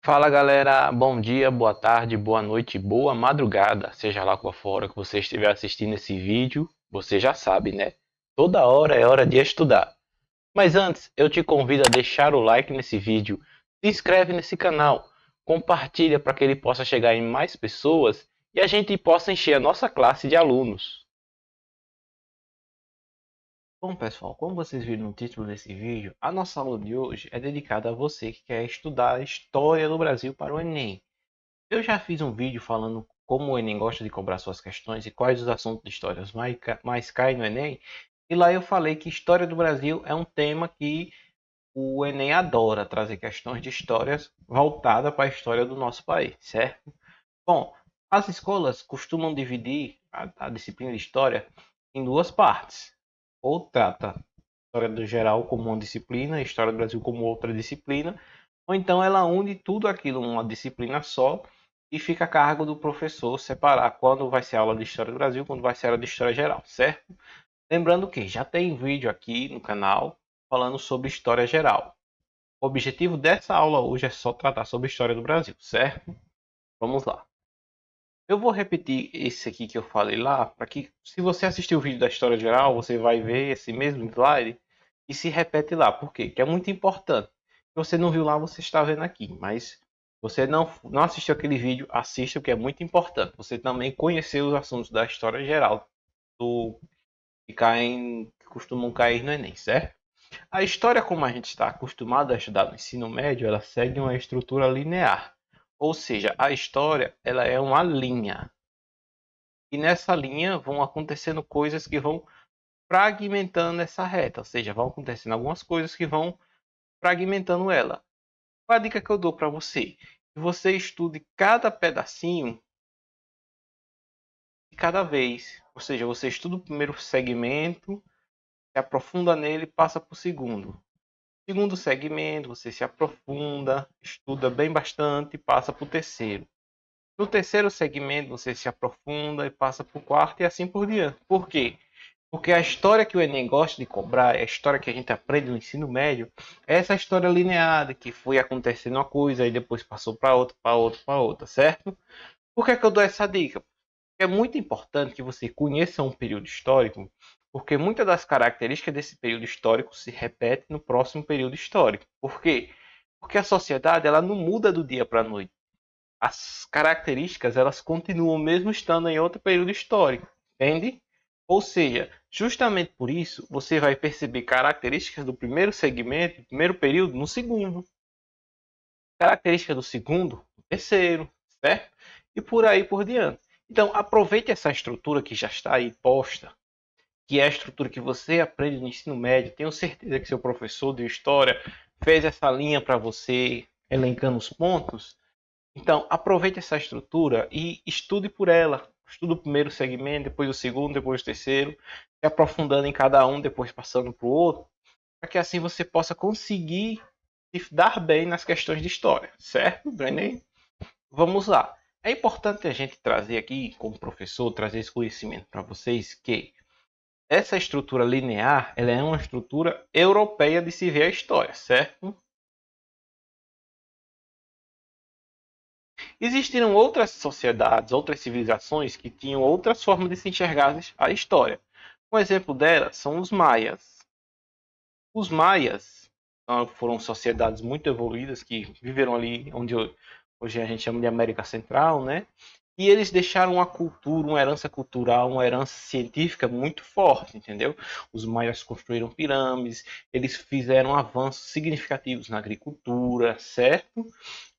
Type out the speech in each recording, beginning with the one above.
Fala galera, bom dia, boa tarde, boa noite, boa madrugada, seja lá qual for a hora que você estiver assistindo esse vídeo, você já sabe, né? Toda hora é hora de estudar. Mas antes, eu te convido a deixar o like nesse vídeo, se inscreve nesse canal, compartilha para que ele possa chegar em mais pessoas e a gente possa encher a nossa classe de alunos. Bom pessoal, como vocês viram no título desse vídeo, a nossa aula de hoje é dedicada a você que quer estudar a história do Brasil para o Enem. Eu já fiz um vídeo falando como o Enem gosta de cobrar suas questões e quais os assuntos de histórias mais caem no Enem. E lá eu falei que história do Brasil é um tema que o Enem adora trazer questões de histórias voltadas para a história do nosso país, certo? Bom, as escolas costumam dividir a disciplina de história em duas partes. Ou trata a história do geral como uma disciplina, a história do Brasil como outra disciplina, ou então ela une tudo aquilo numa disciplina só e fica a cargo do professor separar quando vai ser aula de História do Brasil, quando vai ser aula de História Geral, certo? Lembrando que já tem vídeo aqui no canal falando sobre História Geral. O objetivo dessa aula hoje é só tratar sobre História do Brasil, certo? Vamos lá. Eu vou repetir esse aqui que eu falei lá, para que se você assistir o vídeo da História Geral, você vai ver esse mesmo slide e se repete lá. Por quê? Que é muito importante. Se você não viu lá, você está vendo aqui. Mas você não assistiu aquele vídeo, assista, que é muito importante. Você também conhecer os assuntos da História Geral do, que costumam cair no Enem, certo? A história, como a gente está acostumado a estudar no ensino médio, ela segue uma estrutura linear. Ou seja, a história ela é uma linha. E nessa linha vão acontecendo coisas que vão fragmentando essa reta, ou seja, vão acontecendo algumas coisas que vão fragmentando ela. Qual a dica que eu dou para você? Que você estude cada pedacinho de cada vez. Ou seja, você estuda o primeiro segmento, se aprofunda nele e passa para o segundo. Segundo segmento, você se aprofunda, estuda bem bastante e passa para o terceiro. No terceiro segmento, você se aprofunda e passa para o quarto e assim por diante. Por quê? Porque a história que o Enem gosta de cobrar, a história que a gente aprende no ensino médio, é essa história linear, que foi acontecendo uma coisa e depois passou para outra, para outra, para outra, certo? Por que, é que eu dou essa dica? Porque é muito importante que você conheça um período histórico, porque muitas das características desse período histórico se repetem no próximo período histórico. Por quê? Porque a sociedade ela não muda do dia para a noite. As características elas continuam mesmo estando em outro período histórico, entende? Ou seja, justamente por isso você vai perceber características do primeiro segmento, do primeiro período, no segundo, características do segundo, no terceiro, certo? E por aí por diante. Então, aproveite essa estrutura que já está aí posta, que é a estrutura que você aprende no ensino médio. Tenho certeza que seu professor de história fez essa linha para você, elencando os pontos. Então, aproveite essa estrutura e estude por ela. Estude o primeiro segmento, depois o segundo, depois o terceiro, se aprofundando em cada um, depois passando para o outro, para que assim você possa conseguir se dar bem nas questões de história, certo, Brené? Vamos lá. É importante a gente trazer aqui, como professor, trazer esse conhecimento para vocês que essa estrutura linear, ela é uma estrutura europeia de se ver a história, certo? Existiram outras sociedades, outras civilizações que tinham outras formas de se enxergar a história. Um exemplo delas são os maias. Os maias foram sociedades muito evoluídas que viveram ali onde hoje a gente chama de América Central, né? E eles deixaram uma cultura, uma herança cultural, uma herança científica muito forte, entendeu? Os maias construíram pirâmides, eles fizeram avanços significativos na agricultura, certo?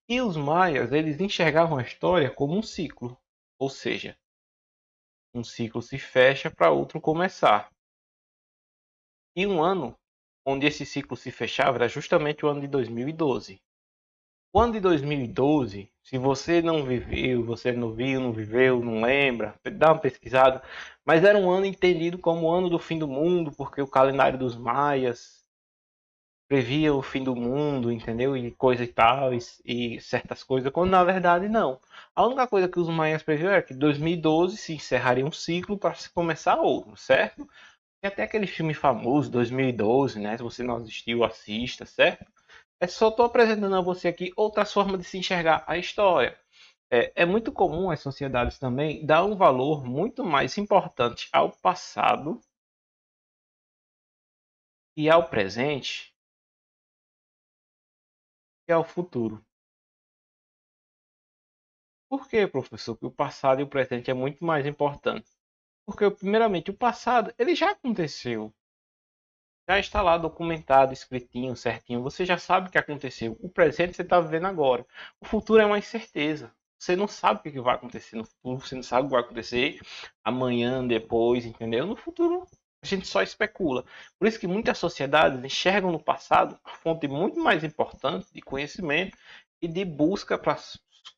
E os maias, eles enxergavam a história como um ciclo, ou seja, um ciclo se fecha para outro começar. E um ano onde esse ciclo se fechava era justamente o ano de 2012. O ano de 2012, se você não viveu, você não viu, não viveu, não lembra, dá uma pesquisada, mas era um ano entendido como o ano do fim do mundo, porque o calendário dos maias previa o fim do mundo, entendeu? E coisa e tal, e certas coisas, quando na verdade não. A única coisa que os maias previam era que 2012 se encerraria um ciclo para se começar outro, certo? Tem até aquele filme famoso, 2012, né? Se você não assistiu, assista, certo? É só estou apresentando a você aqui outras formas de se enxergar a história. É muito comum as sociedades também dar um valor muito mais importante ao passado e ao presente que ao futuro. Por que, professor, que o passado e o presente é muito mais importante? Porque, primeiramente, o passado ele já aconteceu. Já está lá documentado, escritinho, certinho. Você já sabe o que aconteceu. O presente você está vivendo agora. O futuro é uma incerteza. Você não sabe o que vai acontecer no futuro. Você não sabe o que vai acontecer amanhã, depois, entendeu? No futuro a gente só especula. Por isso que muitas sociedades enxergam no passado a fonte muito mais importante de conhecimento e de busca para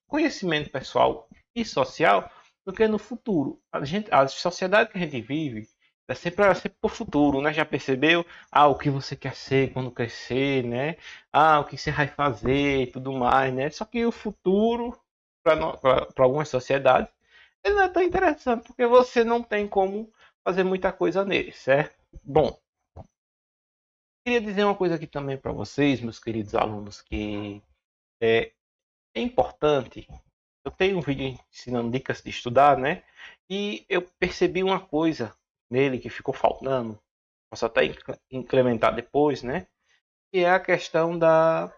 conhecimento pessoal e social do que no futuro. A sociedade que a gente vive é sempre para o futuro, né? Já percebeu? O que você quer ser quando crescer, né? O que você vai fazer e tudo mais, né? Só que o futuro, para algumas sociedades, ele não é tão interessante, porque você não tem como fazer muita coisa nele, certo? Bom, queria dizer uma coisa aqui também para vocês, meus queridos alunos, que é, é importante. Eu tenho um vídeo ensinando dicas de estudar, né? E eu percebi uma coisa nele que ficou faltando. Posso até incrementar depois, né? Que é a questão da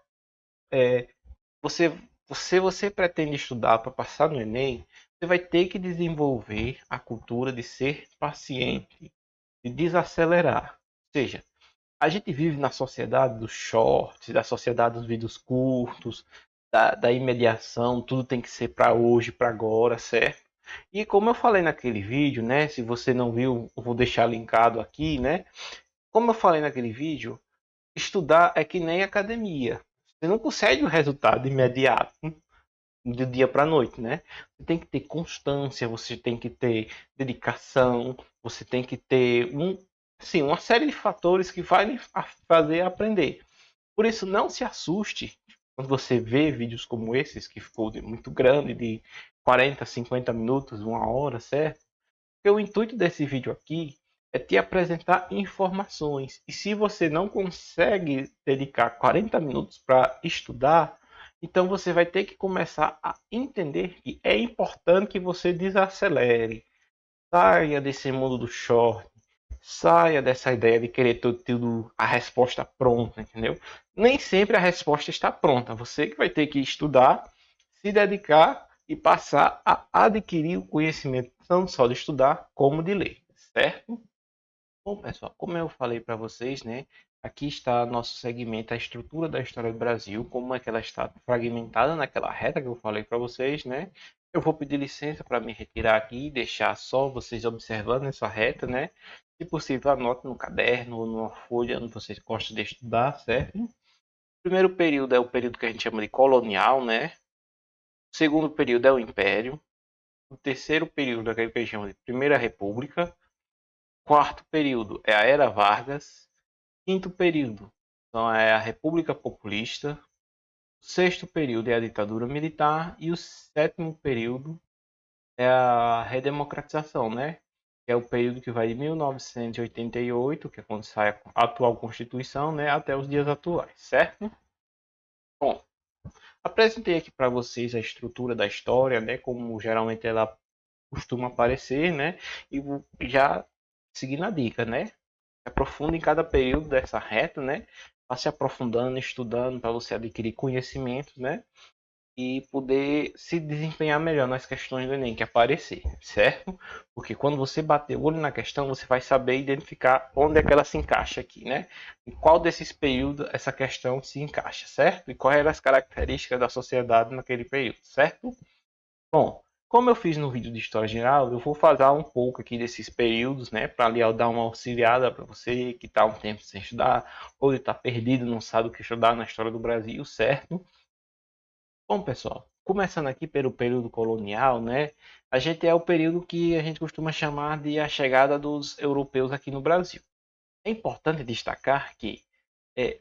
você você pretende estudar para passar no Enem, você vai ter que desenvolver a cultura de ser paciente, de desacelerar. Ou seja, a gente vive na sociedade dos shorts, da sociedade dos vídeos curtos, da imediação, tudo tem que ser para hoje, para agora, certo? E como eu falei naquele vídeo, né? Se você não viu, eu vou deixar linkado aqui, né? Como eu falei naquele vídeo, estudar é que nem academia. Você não consegue o resultado imediato do dia para a noite, né? Você tem que ter constância, você tem que ter dedicação, você tem que ter assim, uma série de fatores que vai lhe fazer aprender. Por isso, não se assuste quando você vê vídeos como esses, que ficou muito grande, de 40, 50 minutos, uma hora, certo? Porque o intuito desse vídeo aqui é te apresentar informações. E se você não consegue dedicar 40 minutos para estudar, então você vai ter que começar a entender que é importante que você desacelere, saia desse mundo do short, saia dessa ideia de querer tudo a resposta pronta, entendeu? Nem sempre a resposta está pronta. Você que vai ter que estudar, se dedicar e passar a adquirir o conhecimento não só de estudar, como de ler, certo? Bom, pessoal, como eu falei para vocês, né? Aqui está nosso segmento, a estrutura da história do Brasil, como é que ela está fragmentada naquela reta que eu falei para vocês, né? Eu vou pedir licença para me retirar aqui e deixar só vocês observando essa reta, né? Se possível, anote no caderno ou numa folha onde vocês gostam de estudar, certo? O primeiro período é o período que a gente chama de colonial, né? O segundo período é o Império. O terceiro período é aquele que a gente chama de Primeira República. Quarto período é a Era Vargas. Quinto período então, é a República Populista. O sexto período é a ditadura militar. E o sétimo período é a redemocratização, né? Que é o período que vai de 1988, que é quando sai a atual Constituição, né? Até os dias atuais, certo? Bom, apresentei aqui para vocês a estrutura da história, né? Como geralmente ela costuma aparecer, né? E já seguindo a dica, né? Aprofunda em cada período dessa reta, né? Vá se aprofundando, estudando para você adquirir conhecimentos, né? E poder se desempenhar melhor nas questões do Enem que aparecer, certo? Porque quando você bater o olho na questão, você vai saber identificar onde é que ela se encaixa aqui, né? Em qual desses períodos essa questão se encaixa, certo? E quais eram as características da sociedade naquele período, certo? Bom, como eu fiz no vídeo de História Geral, eu vou falar um pouco aqui desses períodos, né, para ali dar uma auxiliada para você que está um tempo sem estudar, ou está perdido, não sabe o que estudar na história do Brasil, certo? Bom, pessoal, começando aqui pelo período colonial, né, a gente é o período que a gente costuma chamar de a chegada dos europeus aqui no Brasil. É importante destacar que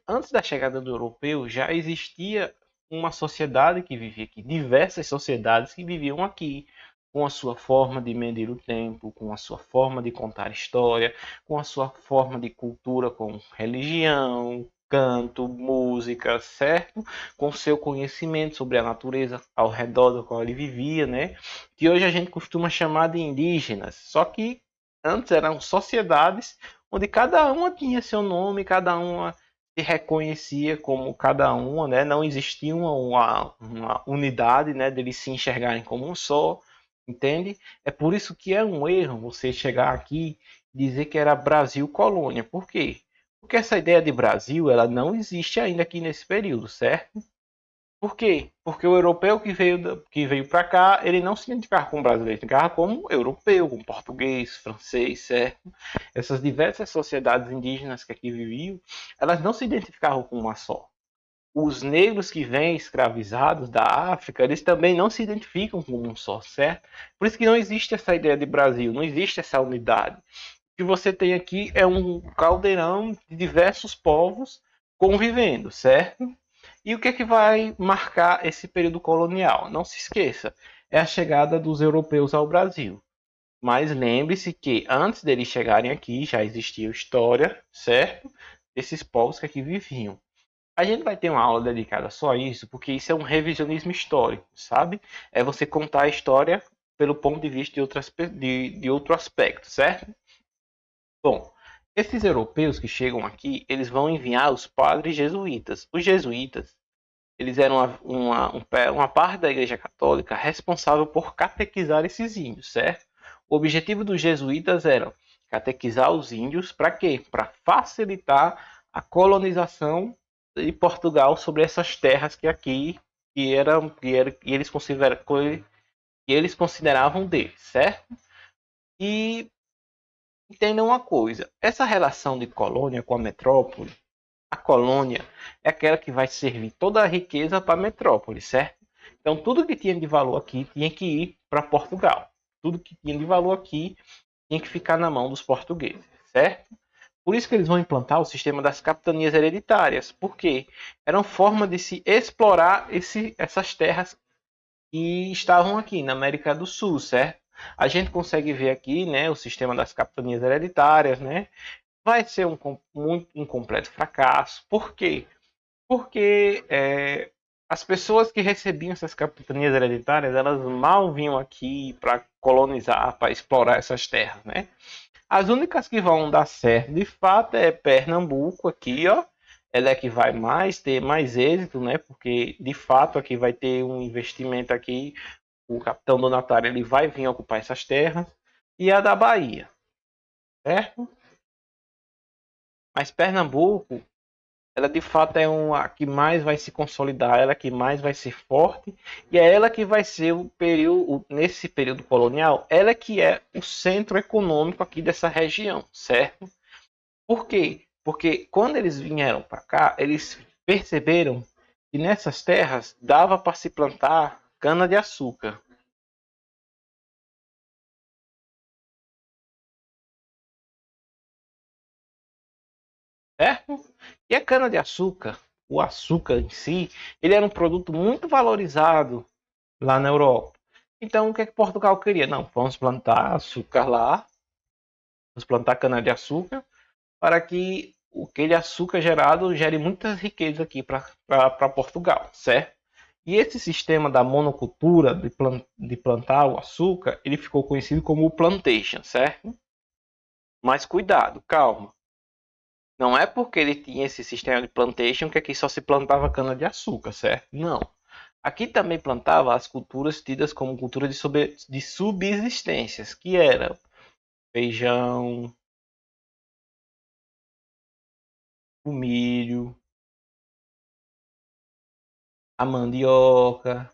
antes da chegada do europeu já existia uma sociedade que vivia aqui, diversas sociedades que viviam aqui, com a sua forma de medir o tempo, com a sua forma de contar história, com a sua forma de cultura, com religião, canto, música, certo? Com seu conhecimento sobre a natureza ao redor do qual ele vivia, né? Que hoje a gente costuma chamar de indígenas. Só que antes eram sociedades onde cada uma tinha seu nome, cada uma se reconhecia como cada uma, né? Não existia uma unidade, né? Deles se enxergarem como um só, entende? É por isso que é um erro você chegar aqui e dizer que era Brasil colônia. Por quê? Porque essa ideia de Brasil, ela não existe ainda aqui nesse período, certo? Por quê? Porque o europeu que veio para cá, ele não se identificava como brasileiro, ele se identificava como europeu, como português, francês, certo? Essas diversas sociedades indígenas que aqui viviam, elas não se identificavam com uma só. Os negros que vêm escravizados da África, eles também não se identificam como um só, certo? Por isso que não existe essa ideia de Brasil, não existe essa unidade. O que você tem aqui é um caldeirão de diversos povos convivendo, certo? E o que é que vai marcar esse período colonial? Não se esqueça, é a chegada dos europeus ao Brasil. Mas lembre-se que antes deles chegarem aqui já existia história, certo? Desses povos que aqui viviam. A gente vai ter uma aula dedicada só a isso, porque isso é um revisionismo histórico, sabe? É você contar a história pelo ponto de vista de outro aspecto, certo? Bom, esses europeus que chegam aqui, eles vão enviar os padres jesuítas. Os jesuítas, eles eram uma parte da Igreja Católica responsável por catequizar esses índios, certo? O objetivo dos jesuítas era catequizar os índios para quê? Para facilitar a colonização de Portugal sobre essas terras que aqui que eles consideravam deles, certo? E entendam uma coisa, essa relação de colônia com a metrópole, a colônia é aquela que vai servir toda a riqueza para a metrópole, certo? Então, tudo que tinha de valor aqui tinha que ir para Portugal. Tudo que tinha de valor aqui tinha que ficar na mão dos portugueses, certo? Por isso que eles vão implantar o sistema das capitanias hereditárias. Por quê? Era uma forma de se explorar essas terras que estavam aqui na América do Sul, certo? A gente consegue ver aqui, né, o sistema das capitanias hereditárias, né? Vai ser um completo fracasso. Por quê? Porque as pessoas que recebiam essas capitanias hereditárias, elas mal vinham aqui para colonizar, para explorar essas terras, né? As únicas que vão dar certo, de fato, é Pernambuco aqui, ó. Ela é que vai ter mais êxito, né? Porque de fato aqui vai ter um investimento aqui. O capitão donatário ele vai vir ocupar essas terras e a da Bahia, certo? Mas Pernambuco ela de fato é a que mais vai se consolidar, ela que mais vai ser forte, e é ela que vai ser nesse período colonial, ela que é o centro econômico aqui dessa região, certo? Por quê? Porque quando eles vieram para cá, eles perceberam que nessas terras dava para se plantar cana-de-açúcar, certo? E a cana-de-açúcar, o açúcar em si, ele era um produto muito valorizado lá na Europa. Então, o que é que Portugal queria? Não, vamos plantar açúcar lá, vamos plantar cana-de-açúcar, para que aquele açúcar gerado gere muitas riquezas aqui para Portugal, certo? E esse sistema da monocultura, de plantar o açúcar, ele ficou conhecido como o plantation, certo? Mas cuidado, calma. Não é porque ele tinha esse sistema de plantation que aqui só se plantava cana-de-açúcar, certo? Não. Aqui também plantava as culturas tidas como cultura de subsistências, que era feijão, o milho, a mandioca.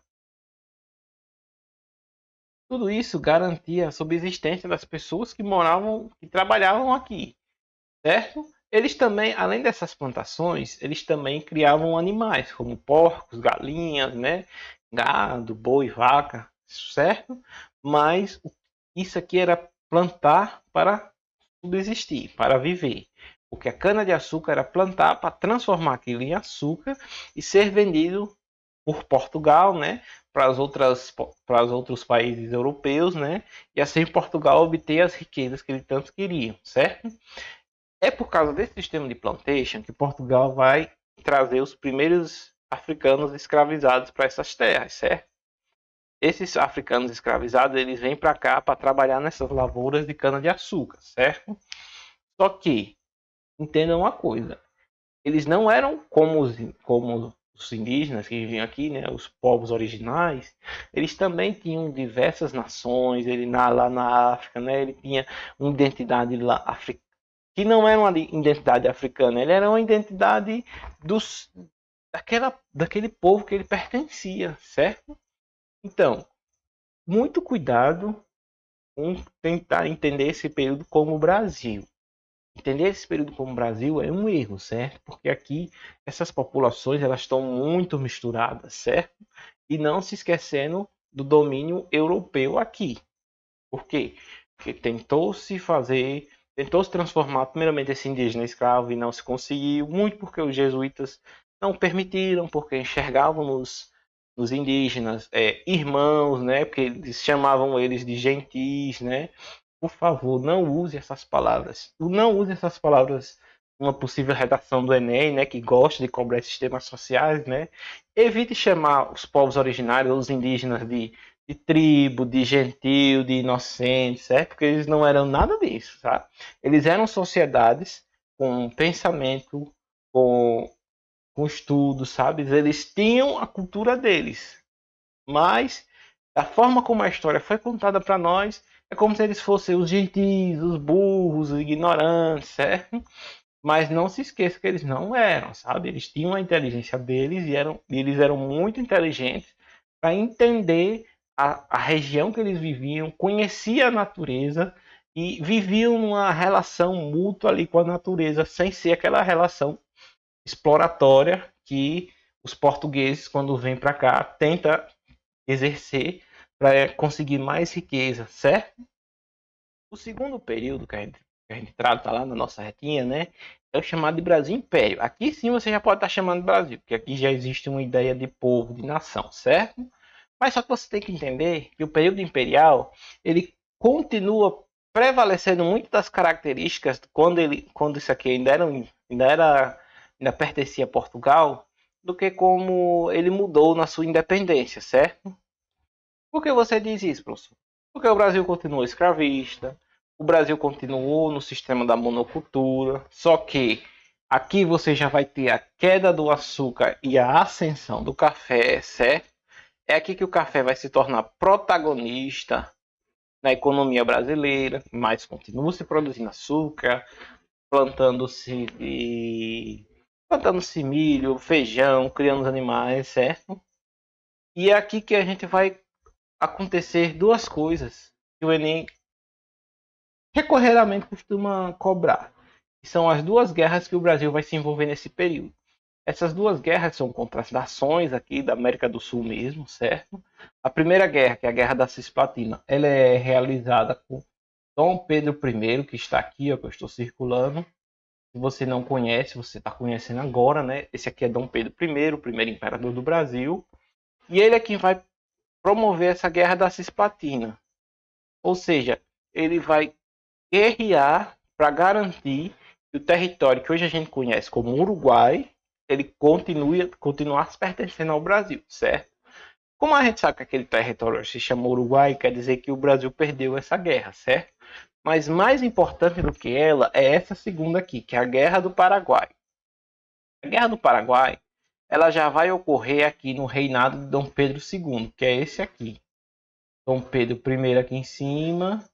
Tudo isso garantia a subsistência das pessoas que moravam, que trabalhavam aqui, certo? Eles também, além dessas plantações, eles também criavam animais, como porcos, galinhas, né? Gado, boi, vaca, certo? Mas isso aqui era plantar para subsistir, para viver. Porque a cana-de-açúcar era plantar para transformar aquilo em açúcar e ser vendido por Portugal, né, para os outros países europeus, né, e assim Portugal obter as riquezas que ele tanto queria, certo? É por causa desse sistema de plantation que Portugal vai trazer os primeiros africanos escravizados para essas terras, certo? Esses africanos escravizados, eles vêm para cá para trabalhar nessas lavouras de cana-de-açúcar, certo? Só que, entendam uma coisa, eles não eram como os indígenas que viviam aqui, né, os povos originais, eles também tinham diversas nações, lá na África, né, ele tinha uma identidade lá africana, que não era uma identidade africana, ele era uma identidade dos, daquele povo que ele pertencia, certo? Então, muito cuidado com tentar entender esse período como Brasil. Entender esse período como Brasil é um erro, certo? Porque aqui essas populações elas estão muito misturadas, certo? E não se esquecendo do domínio europeu aqui. Por quê? Porque tentou se transformar primeiramente esse indígena escravo e não se conseguiu, muito porque os jesuítas não permitiram, porque enxergavam nos indígenas irmãos, né? Porque eles chamavam eles de gentis, né? Por favor, não use essas palavras. Não use essas palavras numa possível redação do Enem, né, que gosta de cobrar esses temas sociais, né? Evite chamar os povos originários, os indígenas de tribo, de gentil, de inocente, certo? Porque eles não eram nada disso, tá? Eles eram sociedades com pensamento, com, com estudo, sabe? Eles tinham a cultura deles, mas da forma como a história foi contada para nós, é como se eles fossem os gentis, os burros, os ignorantes, certo? Mas não se esqueça que eles não eram, sabe? Eles tinham a inteligência deles e eles eram muito inteligentes para entender a região que eles viviam, conhecia a natureza e viviam numa relação mútua ali com a natureza, sem ser aquela relação exploratória que os portugueses, quando vêm para cá, tenta exercer para conseguir mais riqueza, certo? O segundo período que a gente trata lá na nossa retinha, né, é o chamado de Brasil Império. Aqui sim você já pode estar chamando de Brasil, porque aqui já existe uma ideia de povo, de nação, certo? Mas só que você tem que entender que o período imperial, ele continua prevalecendo muito das características quando isso aqui ainda pertencia a Portugal, do que como ele mudou na sua independência, certo? Por que você diz isso, professor? Porque o Brasil continuou escravista, o Brasil continuou no sistema da monocultura, só que aqui você já vai ter a queda do açúcar e a ascensão do café, certo? É aqui que o café vai se tornar protagonista na economia brasileira, mas continua se produzindo açúcar, plantando-se plantando-se milho, feijão, criando os animais, certo? E é aqui que a gente vai acontecer duas coisas que o Enem recorrentemente costuma cobrar. Que são as duas guerras que o Brasil vai se envolver nesse período. Essas duas guerras são contra as nações aqui da América do Sul mesmo, certo? A primeira guerra, que é a Guerra da Cisplatina, ela é realizada por Dom Pedro I, que está aqui, ó, que eu estou circulando. Se você não conhece, você está conhecendo agora, né? Esse aqui é Dom Pedro I, o primeiro imperador do Brasil. E ele é quem vai promover essa Guerra da Cisplatina. Ou seja, ele vai guerrear para garantir que o território que hoje a gente conhece como Uruguai, ele continuasse pertencendo ao Brasil, certo? Como a gente sabe que aquele território se chama Uruguai, quer dizer que o Brasil perdeu essa guerra, certo? Mas mais importante do que ela é essa segunda aqui, que é a Guerra do Paraguai. A Guerra do Paraguai, ela já vai ocorrer aqui no reinado de Dom Pedro II, que é esse aqui. Dom Pedro I aqui em cima,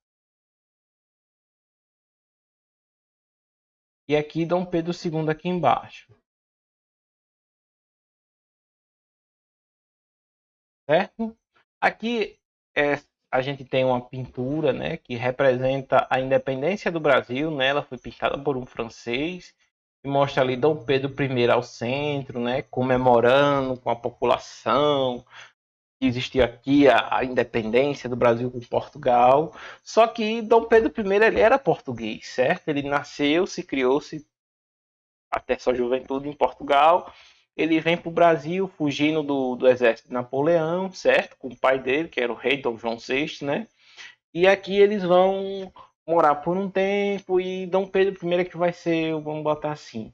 e aqui Dom Pedro II aqui embaixo, certo? Aqui a gente tem uma pintura, né, que representa a independência do Brasil, né? Ela foi pintada por um francês e mostra ali Dom Pedro I ao centro, né, comemorando com a população que existia aqui a independência do Brasil com Portugal. Só que Dom Pedro I ele era português, certo? Ele nasceu, se criou-se até sua juventude em Portugal. Ele vem para o Brasil fugindo do exército de Napoleão, certo? Com o pai dele, que era o rei Dom João VI, né? E aqui eles vão morar por um tempo e Dom Pedro I que vai ser, vamos botar assim,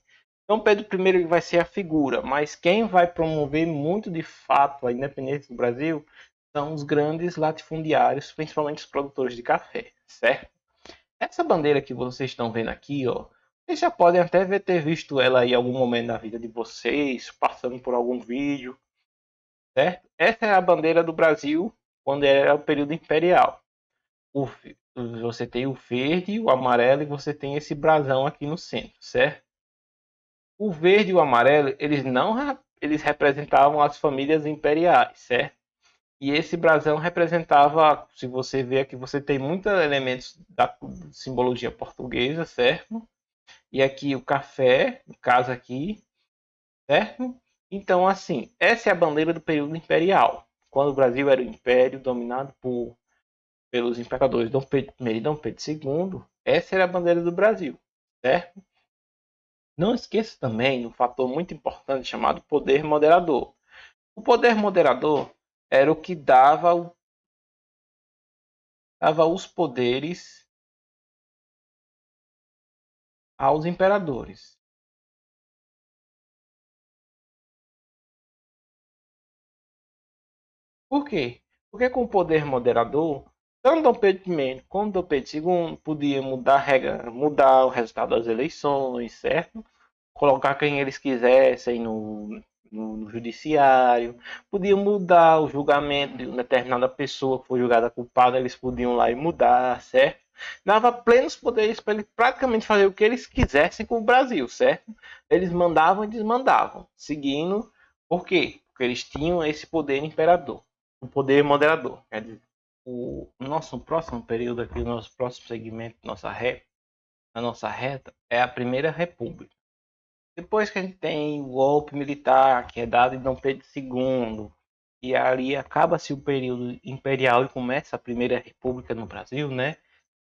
Dom Pedro I vai ser a figura, mas quem vai promover muito de fato a independência do Brasil são os grandes latifundiários, principalmente os produtores de café, certo? Essa bandeira que vocês estão vendo aqui, ó, vocês já podem até ter visto ela em algum momento da vida de vocês, passando por algum vídeo, certo? Essa é a bandeira do Brasil quando era o período imperial. O, você tem o verde, o amarelo e você tem esse brasão aqui no centro, certo? O verde e o amarelo, eles não eles representavam as famílias imperiais, certo? E esse brasão representava, se você ver aqui, você tem muitos elementos da simbologia portuguesa, certo? E aqui o café, no caso aqui, certo? Então, assim, essa é a bandeira do período imperial, quando o Brasil era o império dominado pelos imperadores Dom Pedro I e Dom Pedro II, essa era a bandeira do Brasil, certo? Não esqueça também um fator muito importante chamado poder moderador. O poder moderador era o que dava os poderes aos imperadores. Por quê? Porque com o poder moderador, tanto Dom Pedro I como Dom Pedro II podiam mudar a regra, mudar o resultado das eleições, certo? Colocar quem eles quisessem no judiciário, podiam mudar o julgamento de uma determinada pessoa que foi julgada culpada, eles podiam lá e mudar, certo? Dava plenos poderes para eles praticamente fazer o que eles quisessem com o Brasil, certo? Eles mandavam e desmandavam, seguindo. Por quê? Porque eles tinham esse poder imperador, o poder moderador. Quer dizer, o nosso próximo período aqui, o nosso próximo segmento, a nossa reta, é a Primeira República. Depois que a gente tem o golpe militar, que é dado em Dom Pedro II, e ali acaba-se o período imperial e começa a Primeira República no Brasil, né?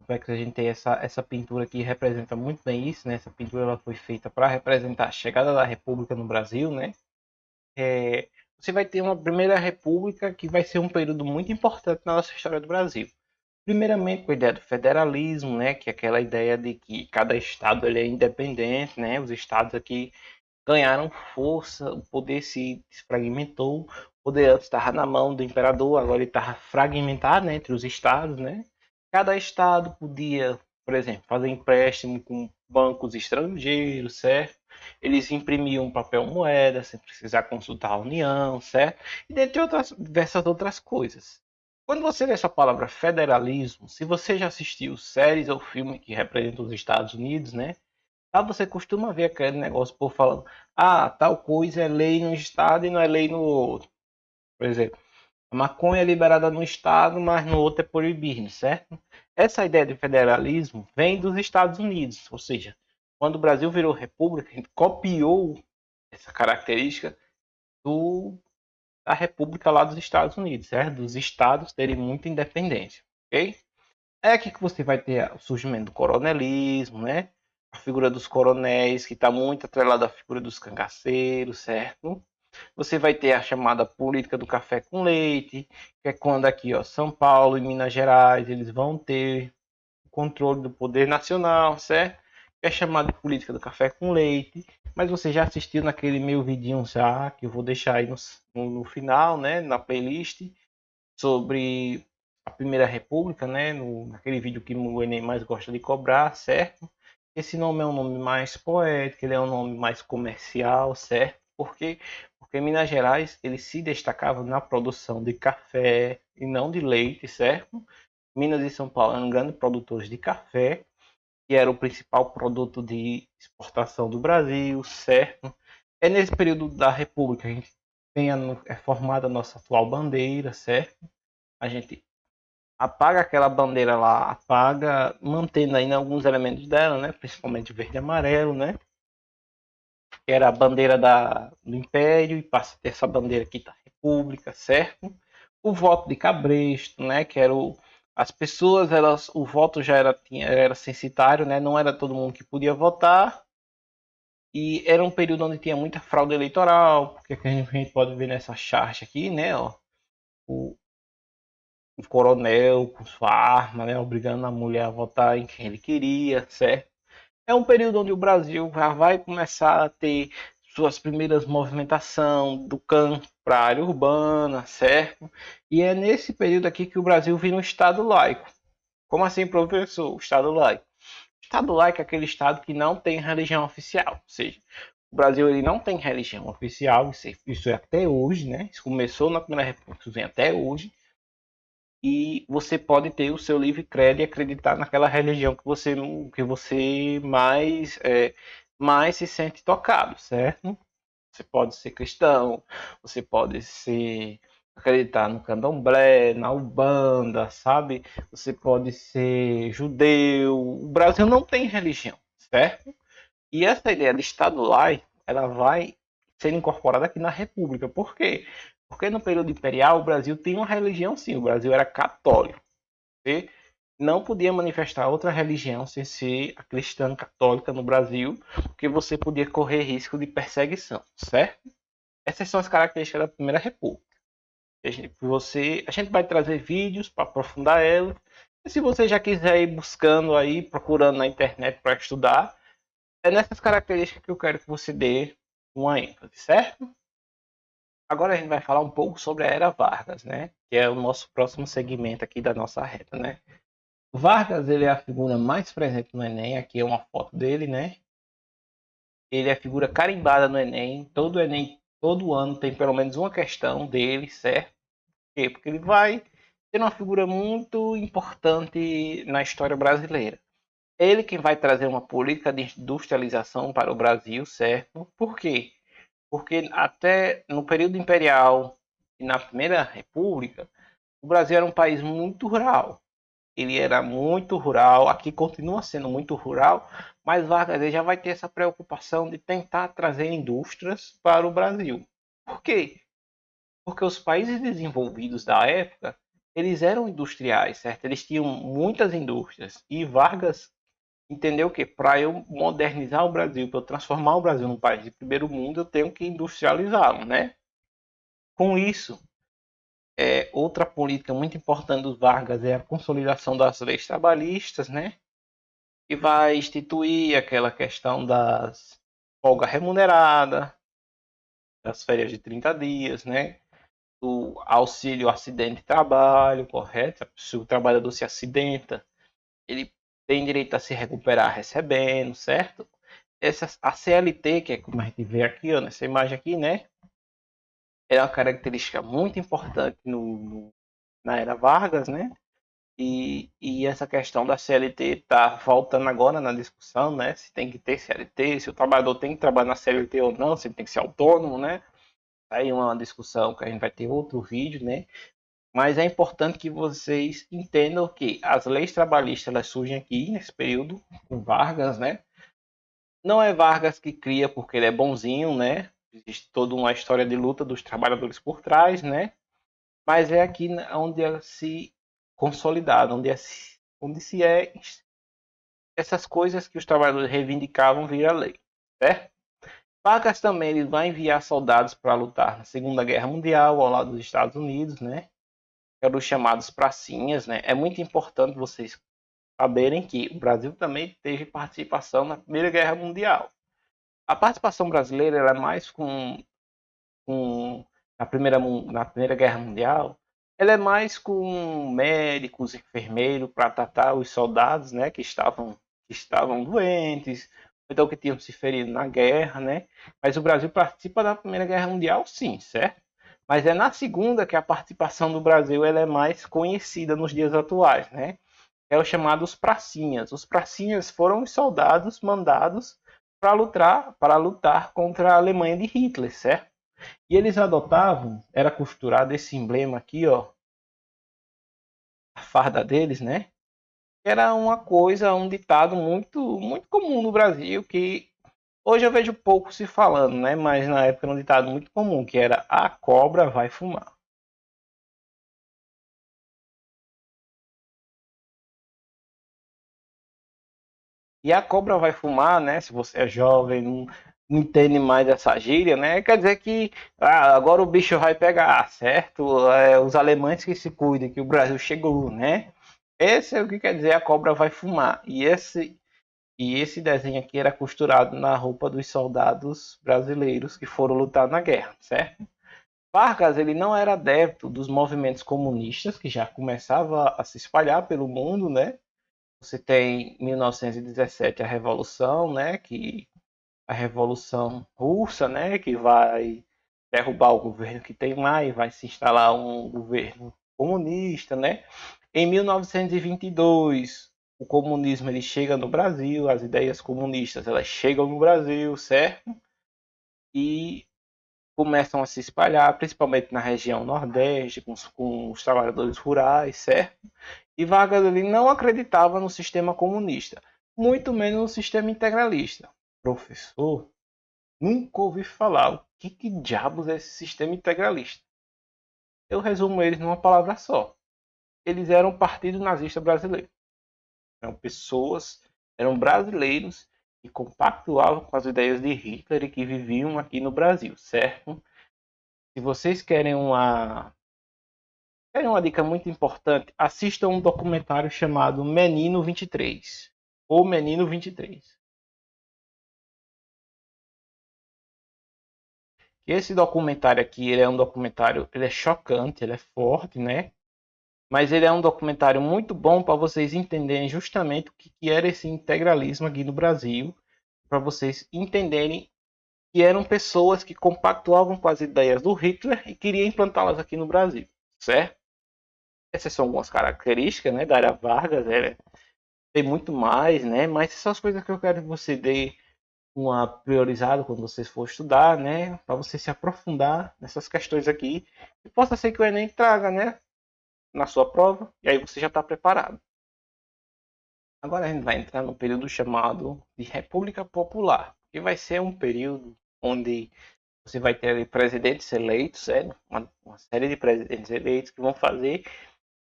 É que a gente tem essa pintura que representa muito bem isso, né? Essa pintura ela foi feita para representar a chegada da República no Brasil, né? É, você vai ter uma Primeira República que vai ser um período muito importante na nossa história do Brasil. Primeiramente, com a ideia do federalismo, né? Que é aquela ideia de que cada estado ele é independente, né? Os estados aqui ganharam força, o poder se fragmentou. O poder antes estava na mão do imperador, agora ele estava fragmentado, né, entre os estados, né? Cada estado podia, por exemplo, fazer empréstimo com bancos estrangeiros, certo? Eles imprimiam papel moeda sem precisar consultar a União, certo? E dentre outras diversas outras coisas. Quando você vê essa palavra federalismo, se você já assistiu séries ou filmes que representam os Estados Unidos, né? Ah, você costuma ver aquele negócio por falando, ah, tal coisa é lei no estado e não é lei no outro. Por exemplo, a maconha é liberada no estado, mas no outro é proibido, certo? Essa ideia de federalismo vem dos Estados Unidos, ou seja, quando o Brasil virou república, a gente copiou essa característica do, da república lá dos Estados Unidos, certo? Dos estados terem muita independência, ok? É aqui que você vai ter o surgimento do coronelismo, né? A figura dos coronéis, que está muito atrelada à figura dos cangaceiros, certo? Você vai ter a chamada política do café com leite, que é quando aqui, ó, São Paulo e Minas Gerais, eles vão ter o controle do poder nacional, certo? Que é chamada de política do café com leite. Mas você já assistiu naquele meu vidinho já, que eu vou deixar aí no final, né? Na playlist, sobre a Primeira República, né? Naquele vídeo que o Enem mais gosta de cobrar, certo? Esse nome é um nome mais poético, ele é um nome mais comercial, certo? Porque Minas Gerais ele se destacava na produção de café e não de leite, certo? Minas e São Paulo eram grandes produtores de café, que era o principal produto de exportação do Brasil, certo? É nesse período da República que a gente tem é formada a nossa atual bandeira, certo? A gente apaga aquela bandeira lá, apaga, mantendo ainda alguns elementos dela, né? Principalmente verde e amarelo, né? Que era a bandeira do Império e passa a ter essa bandeira aqui da República, certo? O voto de cabresto, né? Que era as pessoas, o voto já era censitário, né? Não era todo mundo que podia votar. E era um período onde tinha muita fraude eleitoral, porque a gente pode ver nessa chart aqui, né? Ó, um coronel com sua arma, né, obrigando a mulher a votar em quem ele queria, certo? É um período onde o Brasil já vai começar a ter suas primeiras movimentação do campo para a área urbana, certo? E é nesse período aqui que o Brasil vira um estado laico. Como assim, professor? O estado laico. O estado laico é aquele estado que não tem religião oficial, ou seja, o Brasil ele não tem religião oficial, isso é até hoje, né? Isso começou na Primeira República, isso vem até hoje. E você pode ter o seu livre credo e acreditar naquela religião que você mais se sente tocado, certo? Você pode ser cristão, você pode ser acreditar no candomblé, na Umbanda, sabe? Você pode ser judeu. O Brasil não tem religião, certo? E essa ideia de Estado laico, ela vai ser incorporada aqui na República. Por quê? Porque no período imperial o Brasil tinha uma religião sim, o Brasil era católico. Você não podia manifestar outra religião sem ser a cristã católica no Brasil, porque você podia correr risco de perseguição, certo? Essas são as características da Primeira República. A gente vai trazer vídeos para aprofundar ela. E se você já quiser ir buscando aí, procurando na internet para estudar, é nessas características que eu quero que você dê uma ênfase, certo? Agora a gente vai falar um pouco sobre a Era Vargas, né? Que é o nosso próximo segmento aqui da nossa reta, né? Vargas, ele é a figura mais presente no Enem. Aqui é uma foto dele, né? Ele é a figura carimbada no Enem. Todo Enem, todo ano tem pelo menos uma questão dele, certo? Por quê? Porque ele vai ser uma figura muito importante na história brasileira. Ele quem vai trazer uma política de industrialização para o Brasil, certo? Por quê? Porque até no período imperial e na Primeira República, o Brasil era um país muito rural. Ele era muito rural, aqui continua sendo muito rural, mas Vargas ele já vai ter essa preocupação de tentar trazer indústrias para o Brasil. Por quê? Porque os países desenvolvidos da época, eles eram industriais, certo? Eles tinham muitas indústrias. E Vargas entendeu que para eu modernizar o Brasil, para eu transformar o Brasil num país de primeiro mundo, eu tenho que industrializá-lo, né? Com isso, outra política muito importante dos Vargas é a consolidação das leis trabalhistas, né? Que vai instituir aquela questão das folga remunerada, das férias de 30 dias, né? Do auxílio acidente de trabalho, correto? Se o trabalhador se acidenta, ele tem direito a se recuperar recebendo, certo? A CLT, que é como a gente vê aqui, ó, nessa imagem aqui, né? É uma característica muito importante na era Vargas, né? E essa questão da CLT está voltando agora na discussão, né? Se tem que ter CLT, se o trabalhador tem que trabalhar na CLT ou não, se ele tem que ser autônomo, né? Aí uma discussão que a gente vai ter outro vídeo, né? Mas é importante que vocês entendam que as leis trabalhistas elas surgem aqui nesse período com Vargas, né? Não é Vargas que cria porque ele é bonzinho, né? Existe toda uma história de luta dos trabalhadores por trás, né? Mas é aqui onde se consolidado, onde se é essas coisas que os trabalhadores reivindicavam vira lei, certo? Vargas também ele vai enviar soldados para lutar na Segunda Guerra Mundial ao lado dos Estados Unidos, né? Eram os chamados pracinhas, né? É muito importante vocês saberem que o Brasil também teve participação na Primeira Guerra Mundial. A participação brasileira é mais na primeira Guerra Mundial, ela é mais com médicos, enfermeiros para tratar os soldados, né, que estavam doentes, então que tinham se ferido na guerra, né? Mas o Brasil participa da Primeira Guerra Mundial, sim, certo? Mas é na segunda que a participação do Brasil ela é mais conhecida nos dias atuais, né? É o chamado os pracinhas. Os pracinhas foram os soldados mandados para lutar contra a Alemanha de Hitler, certo? E eles adotavam, era costurado esse emblema aqui, ó, a farda deles, né? Era uma coisa, um ditado muito, muito comum no Brasil, que hoje eu vejo pouco se falando, né? Mas na época era um ditado muito comum, que era a cobra vai fumar. E a cobra vai fumar, né? Se você é jovem, entende mais dessa gíria, né? Quer dizer que agora o bicho vai pegar, certo? Os alemães que se cuidem, que o Brasil chegou, né? Esse é o que quer dizer a cobra vai fumar. E esse desenho aqui era costurado na roupa dos soldados brasileiros que foram lutar na guerra, certo? Vargas ele não era adepto dos movimentos comunistas que já começava a se espalhar pelo mundo, né? Você tem 1917 a Revolução, né? Que a Revolução Russa, né? Que vai derrubar o governo que tem lá e vai se instalar um governo comunista, né? Em 1922 o comunismo ele chega no Brasil, as ideias comunistas elas chegam no Brasil, certo? E começam a se espalhar, principalmente na região Nordeste, com os trabalhadores rurais, certo? E Vargas ele não acreditava no sistema comunista, muito menos no sistema integralista. Professor, nunca ouvi falar. O que diabos é esse sistema integralista? Eu resumo eles numa palavra só. Eles eram o Partido Nazista Brasileiro. Eram pessoas, eram brasileiros que compactuavam com as ideias de Hitler e que viviam aqui no Brasil, certo? Se vocês querem uma dica muito importante, assistam um documentário chamado Menino 23 ou Menino 23. Esse documentário aqui, ele é um documentário, ele é chocante, ele é forte, né? Mas ele é um documentário muito bom para vocês entenderem justamente o que era esse integralismo aqui no Brasil, para vocês entenderem que eram pessoas que compactuavam com as ideias do Hitler e queriam implantá-las aqui no Brasil, certo? Essas são algumas características, né, da era Vargas, tem muito mais, né? Mas essas são as coisas que eu quero que você dê uma priorizada quando você for estudar, né? Para você se aprofundar nessas questões aqui. E possa ser que o Enem traga, né? Na sua prova, e aí você já está preparado. Agora a gente vai entrar no período chamado de República Popular, que vai ser um período onde você vai ter presidentes eleitos, certo? Uma série de presidentes eleitos que vão fazer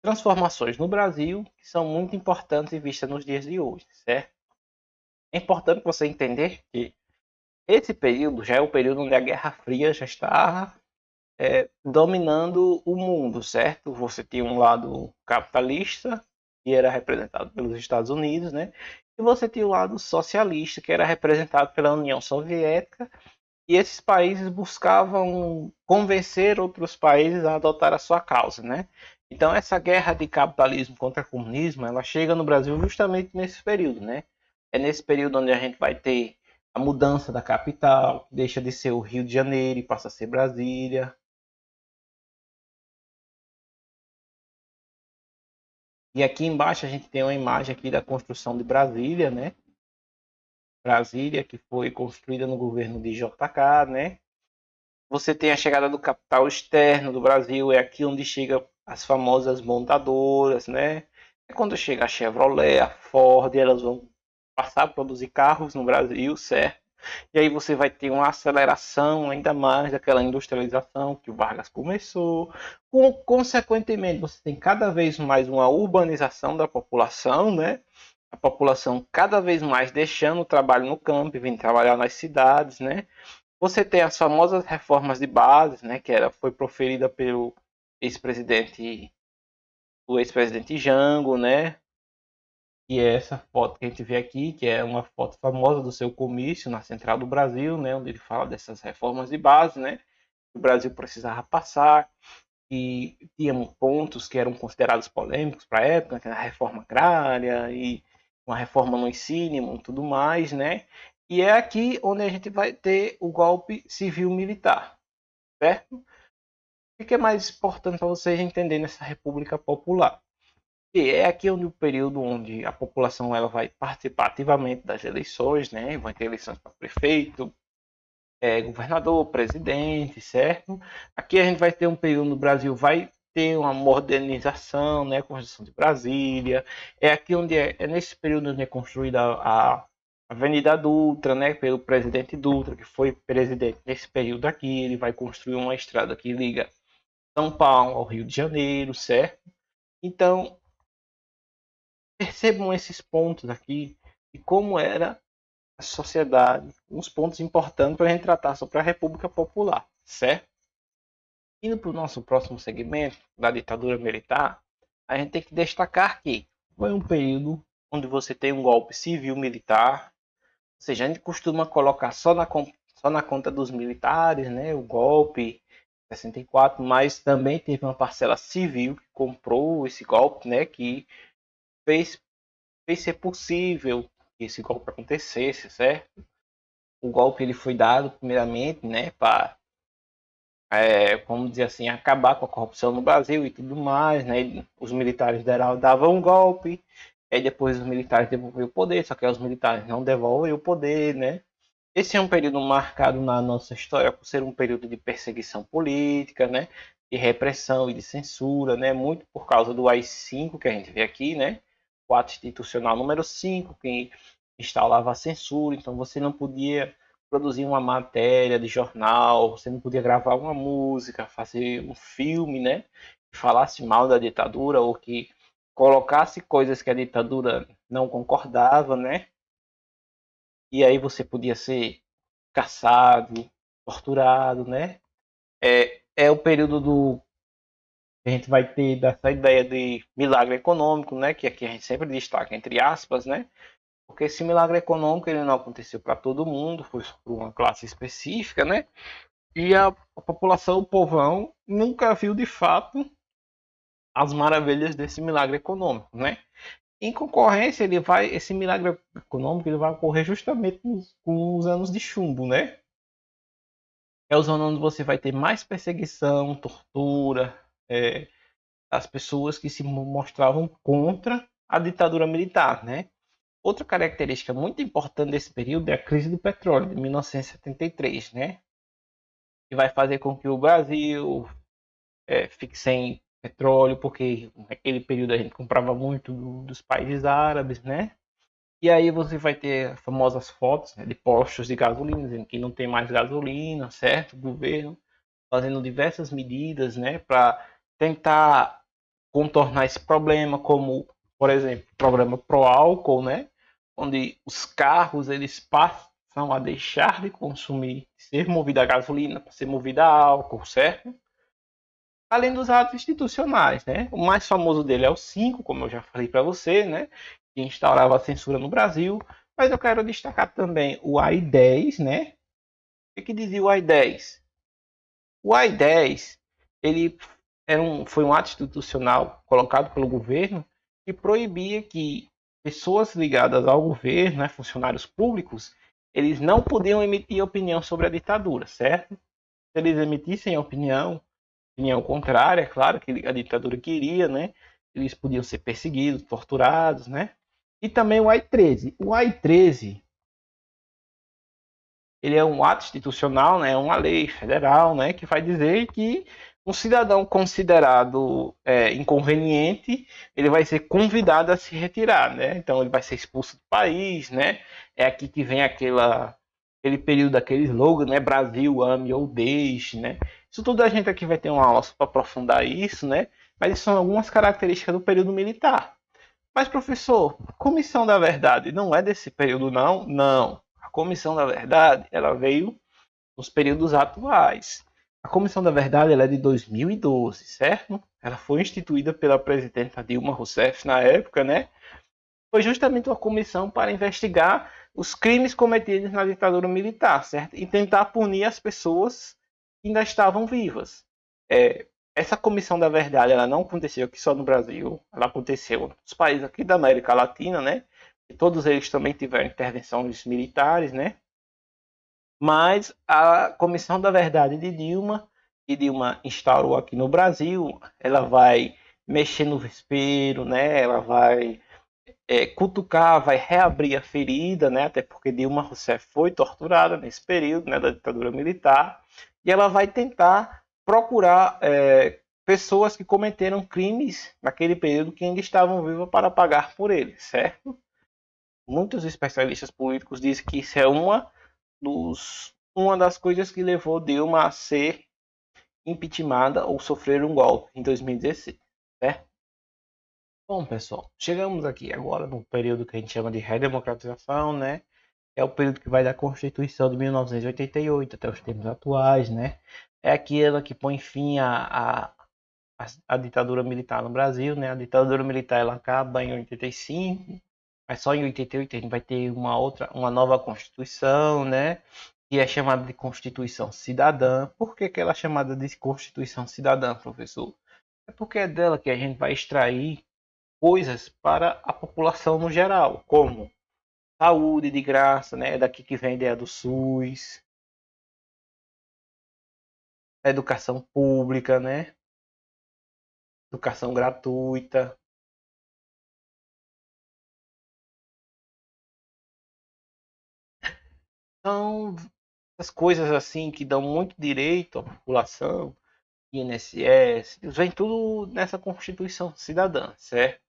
transformações no Brasil que são muito importantes e vistas nos dias de hoje, certo? É importante você entender que esse período já é o período onde a Guerra Fria já está dominando o mundo, certo? Você tinha um lado capitalista, que era representado pelos Estados Unidos, né? E você tinha o lado socialista, que era representado pela União Soviética, e esses países buscavam convencer outros países a adotar a sua causa, né? Então essa guerra de capitalismo contra comunismo, ela chega no Brasil justamente nesse período, né? É nesse período onde a gente vai ter a mudança da capital, que deixa de ser o Rio de Janeiro e passa a ser Brasília. E aqui embaixo a gente tem uma imagem aqui da construção de Brasília, né? Brasília, que foi construída no governo de JK, né? Você tem a chegada do capital externo do Brasil, é aqui onde chega as famosas montadoras, né? É quando chega a Chevrolet, a Ford, elas vão passar a produzir carros no Brasil, certo? E aí você vai ter uma aceleração ainda mais daquela industrialização que o Vargas começou. Consequentemente, você tem cada vez mais uma urbanização da população, né? A população cada vez mais deixando o trabalho no campo e vindo trabalhar nas cidades, né? Você tem as famosas reformas de base, né, que foi proferida pelo ex-presidente, o ex-presidente Jango, né, e é essa foto que a gente vê aqui, que é uma foto famosa do seu comício na Central do Brasil, né, onde ele fala dessas reformas de base, né, que o Brasil precisava passar, e tinha pontos que eram considerados polêmicos para a época, que era a reforma agrária e uma reforma no ensino e tudo mais, né? E é aqui onde a gente vai ter o golpe civil-militar, certo? O que é mais importante para vocês entenderem nessa República Popular? E é aqui onde o período onde a população ela vai participar ativamente das eleições, né? Vai ter eleições para prefeito, governador, presidente, certo? Aqui a gente vai ter um período no Brasil, vai ter uma modernização, né? Construção de Brasília. É aqui onde é nesse período onde é construída a Avenida Dutra, né? Pelo presidente Dutra, que foi presidente nesse período aqui. Ele vai construir uma estrada que liga São Paulo ao Rio de Janeiro, certo? Então, percebam esses pontos aqui e como era a sociedade, uns pontos importantes para a gente tratar sobre a República Popular, certo? Indo para o nosso próximo segmento, da ditadura militar, a gente tem que destacar que foi um período onde você tem um golpe civil-militar, ou seja, a gente costuma colocar só na conta dos militares, né, o golpe 64, mas também teve uma parcela civil que comprou esse golpe, né, que fez, fez ser possível que esse golpe acontecesse, certo? O golpe ele foi dado primeiramente, né, para, vamos dizer assim, acabar com a corrupção no Brasil e tudo mais, né? Os militares davam um golpe, aí depois os militares devolviam o poder, só que os militares não devolvem o poder, né? Esse é um período marcado na nossa história por ser um período de perseguição política, né? De repressão e de censura, né? Muito por causa do AI-5 que a gente vê aqui, né? O ato institucional número 5, que instalava a censura, então você não podia produzir uma matéria de jornal, você não podia gravar uma música, fazer um filme, né? Que falasse mal da ditadura ou que colocasse coisas que a ditadura não concordava, né? E aí você podia ser caçado, torturado, né? É o período do a gente vai ter dessa ideia de milagre econômico, né? Que aqui a gente sempre destaca entre aspas, né? Porque esse milagre econômico ele não aconteceu para todo mundo, foi para uma classe específica, né? E a população, o povão, nunca viu de fato as maravilhas desse milagre econômico, né? Em concorrência, esse milagre econômico ele vai ocorrer justamente com os anos de chumbo, né? É os anos onde você vai ter mais perseguição, tortura, é, as pessoas que se mostravam contra a ditadura militar, né? Outra característica muito importante desse período é a crise do petróleo de 1973, né? Que vai fazer com que o Brasil fique sem petróleo, porque naquele período a gente comprava muito dos países árabes, né? E aí você vai ter as famosas fotos, né, de postos de gasolina, dizendo que não tem mais gasolina, certo? O governo fazendo diversas medidas, né, para tentar contornar esse problema, como, por exemplo, o programa Pro Álcool, né, onde os carros eles passam a deixar de consumir, ser movida a gasolina para ser movida a álcool, certo? Além dos atos institucionais, né? O mais famoso dele é o 5, como eu já falei para você, né? Que instaurava a censura no Brasil. Mas eu quero destacar também o AI-10, né? O que dizia o AI-10? O AI-10 ele foi um ato institucional colocado pelo governo que proibia que pessoas ligadas ao governo, né, funcionários públicos, eles não podiam emitir opinião sobre a ditadura, certo? Se eles emitissem opinião contrária, é claro que a ditadura queria, né? Eles podiam ser perseguidos, torturados, né? E também o AI-13. O AI-13 ele é um ato institucional, né? Uma lei federal, né? Que vai dizer que um cidadão considerado inconveniente, ele vai ser convidado a se retirar, né? Então ele vai ser expulso do país, né? É aqui que vem aquele período daquele slogan, né? Brasil, ame ou deixe, né? Isso tudo a gente aqui vai ter uma aula para aprofundar isso, né? Mas isso são algumas características do período militar. Mas, professor, a Comissão da Verdade não é desse período, não? Não. A Comissão da Verdade, ela veio nos períodos atuais. A Comissão da Verdade ela é de 2012, certo? Ela foi instituída pela presidenta Dilma Rousseff na época, né? Foi justamente uma comissão para investigar os crimes cometidos na ditadura militar, certo? E tentar punir as pessoas que ainda estavam vivas. É, essa comissão da verdade, ela não aconteceu aqui só no Brasil, ela aconteceu nos países aqui da América Latina, né? E todos eles também tiveram intervenções militares, né? Mas a comissão da verdade de Dilma, que Dilma instaurou aqui no Brasil, ela vai mexer no vespeiro, né? Ela vai cutucar, vai reabrir a ferida, né? Até porque Dilma Rousseff foi torturada nesse período, né, da ditadura militar, e ela vai tentar procurar pessoas que cometeram crimes naquele período que ainda estavam vivas para pagar por eles, certo? Muitos especialistas políticos dizem que isso é uma das coisas que levou Dilma a ser impeachmentada ou sofrer um golpe em 2016, certo? Bom, pessoal, chegamos aqui agora no período que a gente chama de redemocratização, né? é o período que vai da Constituição de 1988 até os tempos atuais, né? É aquela que põe fim à ditadura militar no Brasil, né? A ditadura militar ela acaba em 85, mas só em 88 a gente vai ter uma nova Constituição, né? Que é chamada de Constituição Cidadã. Por que ela é chamada de Constituição Cidadã, professor? É porque é dela que a gente vai extrair coisas para a população no geral, como saúde de graça, né? É daqui que vem a ideia do SUS, educação pública, né? Educação gratuita. São as coisas assim que dão muito direito à população, INSS, vem tudo nessa Constituição Cidadã, certo?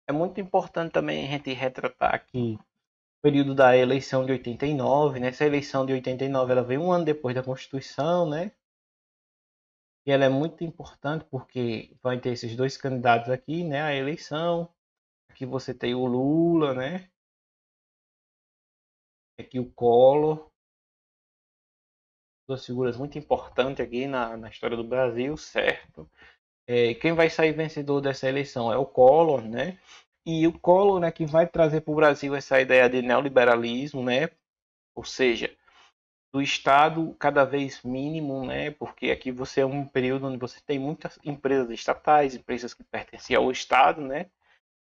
É muito importante também a gente retratar aqui o período da eleição de 89, né? Essa eleição de 89 ela veio um ano depois da Constituição, né? E ela é muito importante porque vai ter esses dois candidatos aqui, né? A eleição. Aqui você tem o Lula, né? Aqui o Collor. Duas figuras muito importantes aqui na história do Brasil, certo? Quem vai sair vencedor dessa eleição é o Collor, né? E o Collor, né, que vai trazer para o Brasil essa ideia de neoliberalismo, né? Ou seja, do Estado cada vez mínimo, né? Porque aqui você é um período onde você tem muitas empresas estatais, empresas que pertencem ao Estado, né?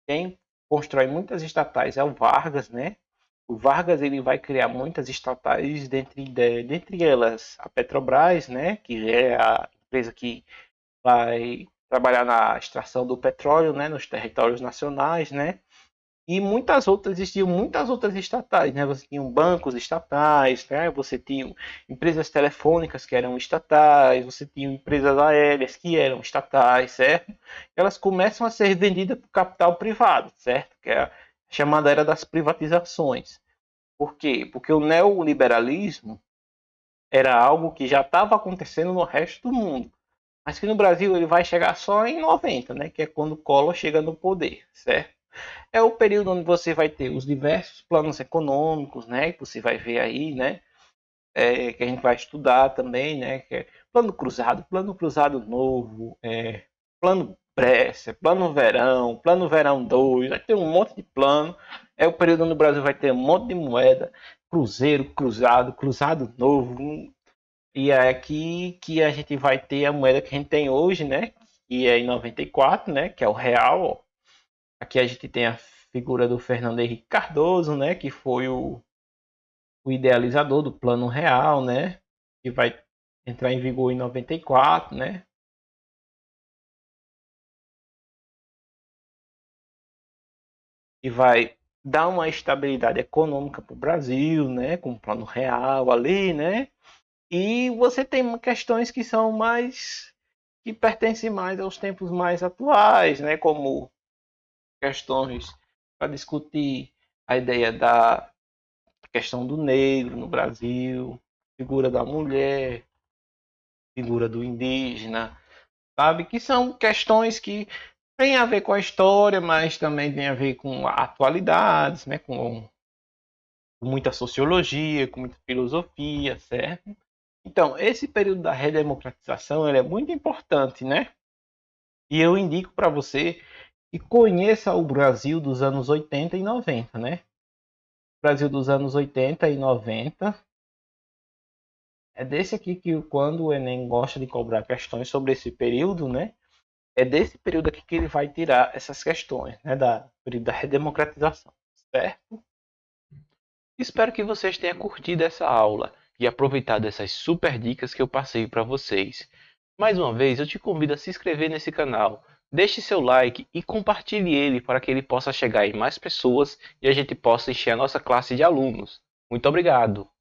Quem constrói muitas estatais é o Vargas, né? O Vargas ele vai criar muitas estatais, dentre elas a Petrobras, né? Que é a empresa que vai trabalhar na extração do petróleo, né? Nos territórios nacionais, né? E muitas outras, existiam muitas outras estatais, né? Você tinha bancos estatais, né? Você tinha empresas telefônicas que eram estatais, você tinha empresas aéreas que eram estatais, certo? Elas começam a ser vendidas por capital privado, certo? Que é a chamada era das privatizações. Por quê? Porque o neoliberalismo era algo que já estava acontecendo no resto do mundo. Mas que no Brasil ele vai chegar só em 90, né? Que é quando o Collor chega no poder, certo? É o período onde você vai ter os diversos planos econômicos, né? Que você vai ver aí, né? Que a gente vai estudar também, né? Que é plano cruzado novo, plano Bresser, plano verão 2, vai ter um monte de plano. É o período onde o Brasil vai ter um monte de moeda, cruzeiro, cruzado, cruzado novo. E é aqui que a gente vai ter a moeda que a gente tem hoje, né? Que é em 94, né? Que é o real. Aqui a gente tem a figura do Fernando Henrique Cardoso, né? Que foi o idealizador do Plano Real, né? Que vai entrar em vigor em 94, né? E vai dar uma estabilidade econômica para o Brasil, né? Com o Plano Real ali, né? E você tem questões que são mais que pertencem mais aos tempos mais atuais, né? Como questões para discutir a ideia da questão do negro no Brasil, figura da mulher, figura do indígena, sabe? Que são questões que têm a ver com a história, mas também tem a ver com atualidades, né? Com muita sociologia, com muita filosofia, certo? Então, esse período da redemocratização ele é muito importante, né? E eu indico para você que conheça o Brasil dos anos 80 e 90, né? O Brasil dos anos 80 e 90 é desse aqui que quando o Enem gosta de cobrar questões sobre esse período, né? É desse período aqui que ele vai tirar essas questões, né? Da período da redemocratização, certo? Espero que vocês tenham curtido essa aula e aproveitado essas super dicas que eu passei para vocês. Mais uma vez, eu te convido a se inscrever nesse canal, deixe seu like e compartilhe ele para que ele possa chegar em mais pessoas e a gente possa encher a nossa classe de alunos. Muito obrigado!